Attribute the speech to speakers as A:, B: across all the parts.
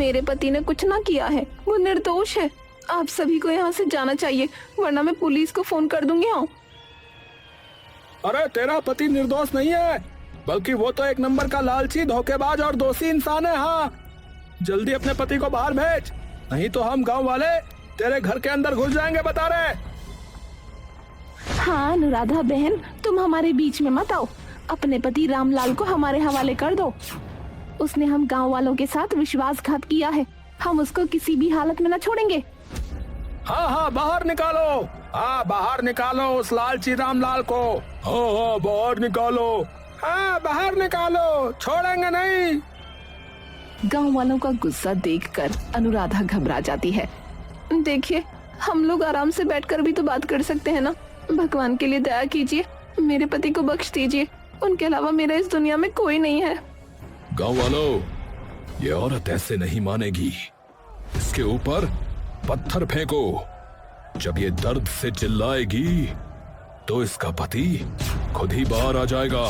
A: मेरे पति ने कुछ ना किया है, वो निर्दोष है। आप सभी को यहाँ से जाना चाहिए, वरना मैं पुलिस को फोन कर दूंगी। हाँ।
B: अरे तेरा पति निर्दोष नहीं है, बल्कि वो तो एक नंबर का लालची, धोखेबाज और दोषी इंसान है। हाँ, जल्दी अपने पति को बाहर भेज, नहीं तो हम गांव वाले तेरे घर के अंदर घुस जाएंगे, बता रहे।
A: हाँ अनुराधा बहन, तुम हमारे बीच में मत आओ। अपने पति रामलाल को हमारे हवाले कर दो। उसने हम गांव वालों के साथ विश्वासघात किया है, हम उसको किसी भी हालत में न छोड़ेंगे।
B: हाँ हाँ, बाहर निकालो। हाँ, बाहर निकालो उस लालची रामलाल को। हाँ हाँ, बाहर निकालो। हाँ, बाहर निकालो, छोड़ेंगे नहीं।
A: गांव वालों का गुस्सा देखकर अनुराधा घबरा जाती है। देखिए, हम लोग आराम से बैठकर भी तो बात कर सकते हैं ना। भगवान के लिए दया कीजिए, मेरे पति को बख्श दीजिए, उनके अलावा मेरा इस दुनिया में कोई नहीं है।
B: गांव वालों, ये औरत ऐसे नहीं मानेगी, इसके ऊपर पत्थर फेंको। जब ये दर्द से चिल्लाएगी तो इसका पति खुद ही बाहर आ जाएगा।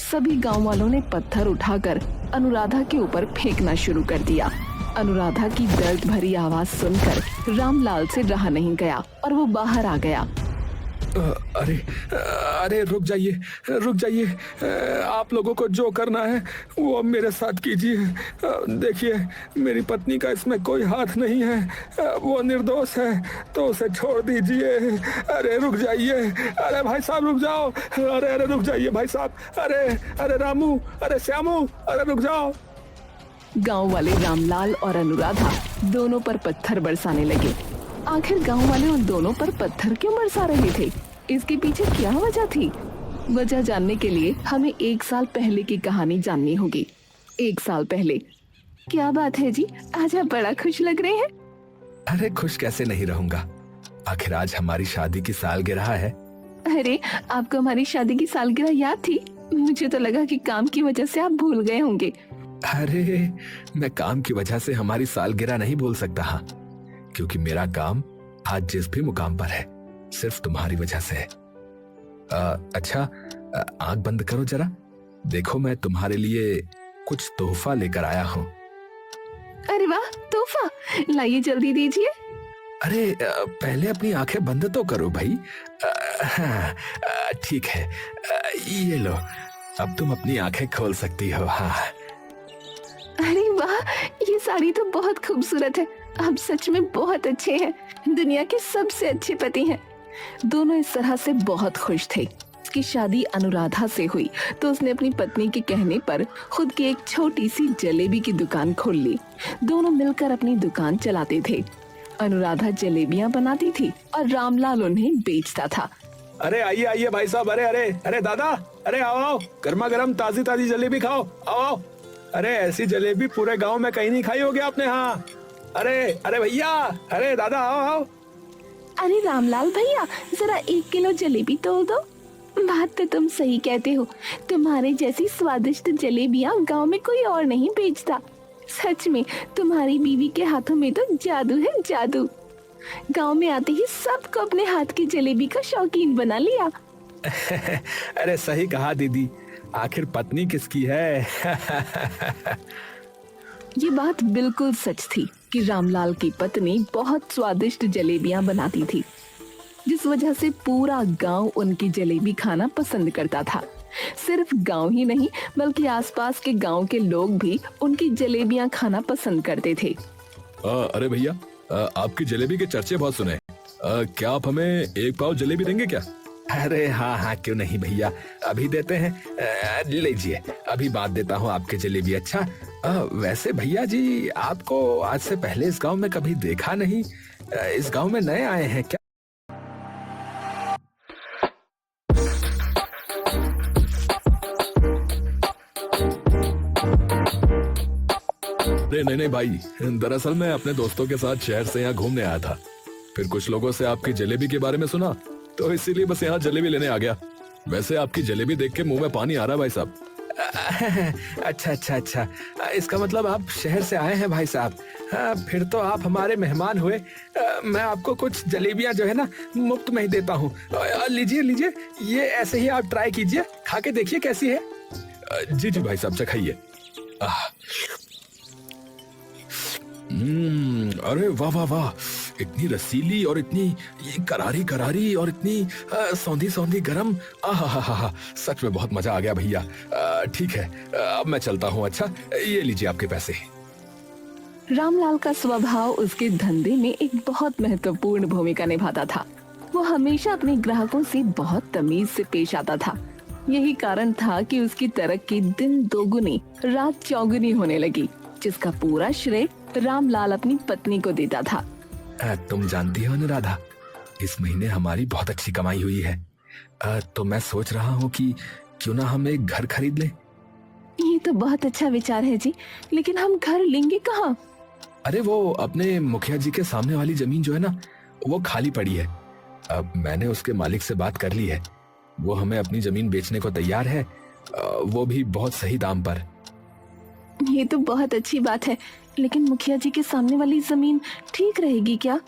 A: सभी गांव वालों ने पत्थर उठाकर अनुराधा के ऊपर फेंकना शुरू कर दिया। अनुराधा की दर्द भरी आवाज सुनकर रामलाल से रहा नहीं गया और वो बाहर आ गया।
B: अरे अरे, रुक जाइए, रुक जाइए। आप लोगों को जो करना है वो अब मेरे साथ कीजिए। देखिए, मेरी पत्नी का इसमें कोई हाथ नहीं है, वो निर्दोष है, तो उसे छोड़ दीजिए। अरे रुक जाइए, अरे भाई साहब रुक जाओ। अरे अरे रुक जाइए भाई साहब। अरे अरे रामू, अरे श्यामू, अरे रुक जाओ।
A: गांव वाले रामलाल और अनुराधा दोनों पर पत्थर बरसाने लगे। आखिर गांव वाले उन दोनों पर पत्थर क्यों बरसा रहे थे? इसके पीछे क्या वजह थी? वजह जानने के लिए हमें 1 साल पहले की कहानी जाननी होगी। 1 साल पहले। क्या बात है जी, आज आप बड़ा खुश लग रहे हैं।
B: अरे खुश कैसे नहीं रहूंगा, आखिर आज हमारी शादी की सालगिरह है।
A: अरे, आपको हमारी शादी की सालगिरह याद थी? मुझे तो लगा कि काम की वजह से आप भूल गए होंगे।
B: अरे, मैं काम की वजह से हमारी सालगिरह नहीं भूल सकता। हाँ, क्योंकि मेरा काम आज जिस भी मुकाम पर है सिर्फ तुम्हारी वजह से है। अच्छा, आंख बंद करो जरा, देखो मैं तुम्हारे लिए कुछ तोहफा लेकर आया हूँ।
A: अरे वाह, तोहफा लाइए, जल्दी दीजिए।
B: अरे पहले अपनी आंखें बंद तो करो भाई। हाँ, ठीक है, ये लो, अब तुम अपनी आंखें खोल सकती हो। हाँ।
A: अरे वाह, ये साड़ी तो बहुत खूबसूरत है, आप सच में बहुत अच्छे हैं, दुनिया के सबसे अच्छे पति हैं। दोनों इस तरह से बहुत खुश थे। उसकी शादी अनुराधा से हुई तो उसने अपनी पत्नी के कहने पर खुद की एक छोटी सी जलेबी की दुकान खोल ली। दोनों मिलकर अपनी दुकान चलाते थे। अनुराधा जलेबियां बनाती थी और रामलाल उन्हें बेचता था।
B: अरे आइए आइए भाई साहब, अरे अरे अरे दादा, अरे आओ आओ, गर्मा गर्म ताजी ताजी जलेबी खाओ, आओ आओ। अरे ऐसी जलेबी पूरे गांव में कहीं नहीं खाई होगी आपने। हाँ, अरे अरे भैया, अरे दादा, आओ आओ।
A: अरे रामलाल भैया, जरा 1 किलो जलेबी तोल दो। बात तो तुम सही कहते हो, तुम्हारे जैसी स्वादिष्ट जलेबियां गांव में कोई और नहीं बेचता। सच में तुम्हारी बीवी के हाथों में तो जादू है, जादू। गांव में आते ही सबको अपने हाथ की जलेबी का शौकीन बना लिया।
B: अरे सही कहा दीदी, आखिर पत्नी किसकी है।
A: ये बात बिल्कुल सच थी कि रामलाल की पत्नी बहुत स्वादिष्ट जलेबियां बनाती थी, जिस वजह से पूरा गांव उनकी जलेबी खाना पसंद करता था। सिर्फ गांव ही नहीं, बल्कि आसपास के गांव के लोग भी उनकी जलेबियां खाना पसंद करते थे।
B: अरे भैया, आपकी जलेबी के चर्चे बहुत सुने। क्या आप हमें 1 पाव जलेबी देंगे क्या? अरे हाँ हाँ, क्यों नहीं भैया, अभी देते हैं। लीजिए, अभी बात देता हूँ आपके जलेबी। अच्छा, वैसे भैया जी, आपको आज से पहले इस गांव में कभी देखा नहीं, इस गांव में नए आए हैं क्या? नहीं नहीं भाई, दरअसल मैं अपने दोस्तों के साथ शहर से यहाँ घूमने आया था, फिर कुछ लोगों से आपकी जलेबी के बारे में सुना, तो इसीलिए बस यहाँ जलेबी लेने आ गया। वैसे आपकी जलेबी देख के मुंह में पानी आ रहा है भाई साहब। अच्छा अच्छा अच्छा, इसका मतलब आप शहर से आए हैं भाई साहब। फिर तो आप हमारे मेहमान हुए। मैं आपको कुछ जलेबियां जो है ना मुफ्त में ही देता हूँ। लीजिए लीजिए, ये ऐसे ही आप ट्राई कीजिए, खा के देखिए कैसी है। जी जी भाई साहब, चखाइए। अरे वाह वाह वाह, इतनी रसीली और इतनी ये करारी करारी और इतनी सौंधी सौंधी गरम। आहा, सच में बहुत मजा आ गया भैया। ठीक है, अब मैं चलता हूँ। अच्छा, ये लीजिए आपके पैसे।
A: रामलाल का स्वभाव उसके धंधे में एक बहुत महत्वपूर्ण भूमिका निभाता था। वो हमेशा अपने ग्राहकों से बहुत तमीज से पेश आता था। यही कारण था कि उसकी तरक्की दिन दोगुनी रात चौगुनी होने लगी, जिसका पूरा श्रेय रामलाल अपनी पत्नी को देता था।
B: तुम जानती हो अनुराधा, इस महीने हमारी बहुत अच्छी कमाई हुई है। तो मैं सोच रहा हूँ कि क्यों ना हम एक घर खरीद लें।
A: ये तो बहुत अच्छा विचार है जी, लेकिन हम घर लेंगे कहाँ?
B: अरे वो अपने मुखिया जी के सामने वाली जमीन जो है ना, वो खाली पड़ी है। अब मैंने उसके मालिक से बात कर ली है, वो हमें अपनी जमीन बेचने को तैयार है, वो भी बहुत सही दाम पर।
A: ये तो बहुत अच्छी बात है, लेकिन मुखिया जी के सामने वाली जमीन ठीक रहेगी क्या?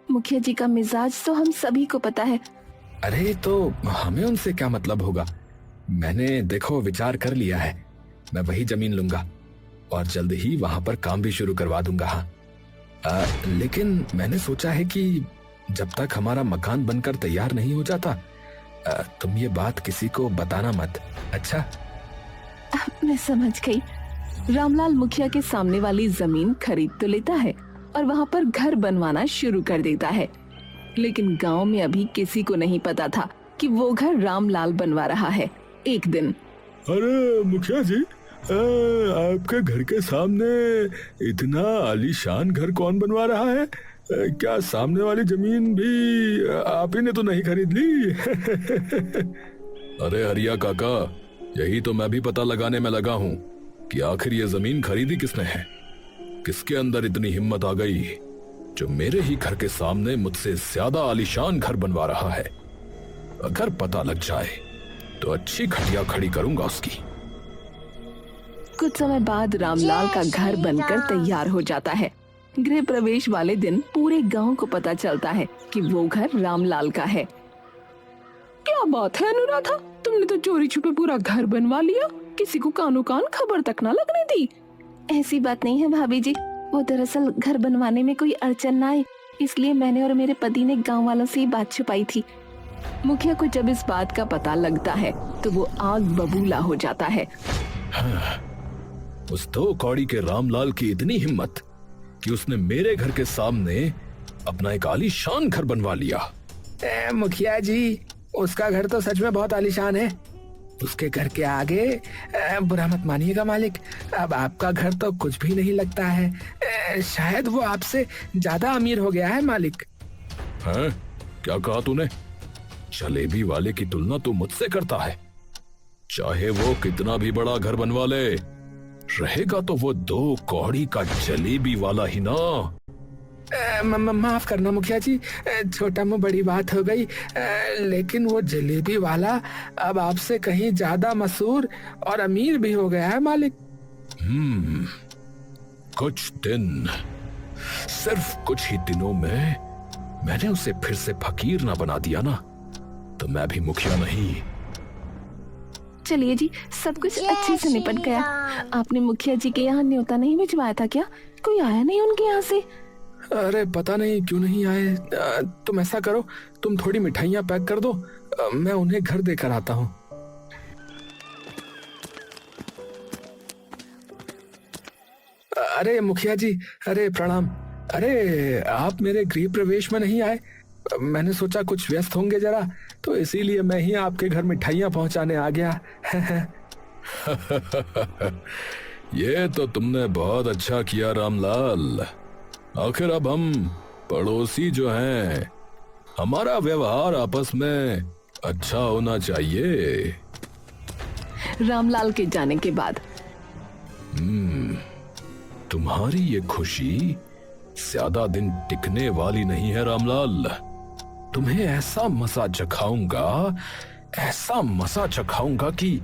A: मुखिया जी का मिजाज तो हम सभी को पता है।
B: अरे तो हमें उनसे क्या मतलब होगा। मैंने देखो विचार कर लिया है, मैं वही जमीन लूंगा और जल्द ही वहां पर काम भी शुरू करवा दूंगा। हाँ, लेकिन मैंने सोचा है कि जब तक हमारा मकान बनकर तैयार नहीं हो जाता, तुम ये बात किसी को बताना मत। अच्छा?
A: मैं समझ गई। रामलाल मुखिया के सामने वाली जमीन खरीद तो लेता है और वहाँ पर घर बनवाना शुरू कर देता है, लेकिन गांव में अभी किसी को नहीं पता था कि वो घर रामलाल बनवा रहा है। एक दिन,
B: अरे मुखिया जी, आपके घर के सामने इतना आलीशान घर कौन बनवा रहा है? क्या सामने वाली जमीन भी आप ही ने तो नहीं खरीद ली? अरे हरिया काका, यही तो मैं भी पता लगाने में लगा हूँ कि आखिर ये जमीन खरीदी किसने है। किसके अंदर इतनी हिम्मत आ गई जो मेरे ही घर के सामने मुझसे ज्यादा आलीशान घर बनवा रहा है। अगर पता लग जाए तो अच्छी खटिया खड़ी करूंगा उसकी।
A: कुछ समय बाद रामलाल का घर बनकर तैयार हो जाता है। गृह प्रवेश वाले दिन पूरे गांव को पता चलता है कि वो घर रामलाल का है। क्या बात है अनुराधा, तुमने तो चोरी छुपे पूरा घर बनवा लिया, किसी को कानो कान खबर तक ना लगने दी। ऐसी बात नहीं है भाभी जी, वो दरअसल घर बनवाने में कोई अड़चन ना आए, इसलिए मैंने और मेरे पति ने गांव वालों से ये बात छुपाई थी। मुखिया को जब इस बात का पता लगता है तो वो आग बबूला हो जाता है।
B: हाँ, उस दो कौड़ी के रामलाल की इतनी हिम्मत कि उसने मेरे घर के सामने अपना एक आलीशान घर बनवा लिया।
C: मुखिया जी, उसका घर तो सच में बहुत आलीशान है। उसके घर के आगे बुरा मत मानिएगा मालिक, अब आपका घर तो कुछ भी नहीं लगता है। शायद वो आपसे ज्यादा अमीर हो गया है मालिक।
B: हैं? क्या कहा तूने? जलेबी वाले की तुलना तू मुझसे करता है? चाहे वो कितना भी बड़ा घर बनवा ले, रहेगा तो वो दो कौड़ी का जलेबी वाला ही ना।
C: माफ करना मुखिया जी, छोटा मुंह बड़ी बात हो गई, लेकिन वो जलेबी वाला अब आपसे कहीं ज्यादा मशहूर और अमीर भी हो गया है मालिक।
B: कुछ दिन, सिर्फ कुछ ही दिनों में मैंने उसे फिर से फकीर ना बना दिया ना, तो मैं भी मुखिया नहीं।
A: चलिए जी, सब कुछ अच्छे से निपट गया। आपने मुखिया जी के यहाँ न्योता नहीं भिजवाया था क्या? कोई आया नहीं उनके यहाँ से?
B: अरे पता नहीं क्यों नहीं आए। तुम ऐसा करो, तुम थोड़ी मिठाइयाँ पैक कर दो, मैं उन्हें घर देकर आता हूँ। अरे मुखिया जी, अरे प्रणाम। अरे आप मेरे गृह प्रवेश में नहीं आए, मैंने सोचा कुछ व्यस्त होंगे जरा, तो इसीलिए मैं ही आपके घर मिठाइयाँ पहुँचाने आ गया। ये तो तुमने बहुत अच्छा किया रामलाल। आखिर अब हम पड़ोसी जो हैं, हमारा व्यवहार आपस में अच्छा होना चाहिए।
A: रामलाल के जाने के बाद
B: तुम्हारी ये खुशी ज्यादा दिन टिकने वाली नहीं है रामलाल। तुम्हें ऐसा मजा चखाऊंगा कि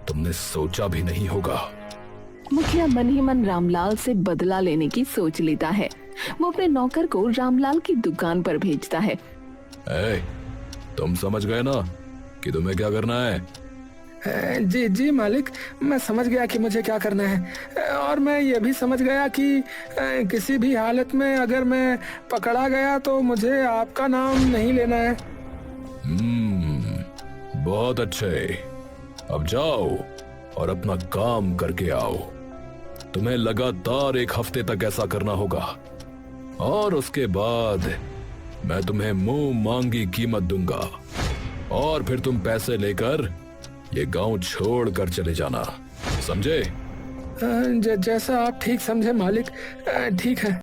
B: तुमने सोचा भी नहीं होगा।
A: मुखिया मन ही मन रामलाल से बदला लेने की सोच लेता है। वो अपने नौकर को रामलाल की दुकान पर भेजता है।
B: तुम समझ गए ना कि तुम्हें क्या करना है?
C: जी जी मालिक, मैं समझ गया कि मुझे क्या करना है। और मैं ये भी समझ गया कि किसी भी हालत में अगर मैं पकड़ा गया तो मुझे आपका नाम नहीं लेना है।
B: बहुत अच्छे। अब जाओ और अपना काम करके आओ। तुम्हें लगातार 1 हफ्ते तक ऐसा करना होगा और उसके बाद मैं तुम्हें मुंह मांगी कीमत दूंगा और फिर तुम पैसे लेकर ये गांव छोड़ कर चले जाना, समझे?
C: जैसा आप ठीक समझे मालिक, ठीक है।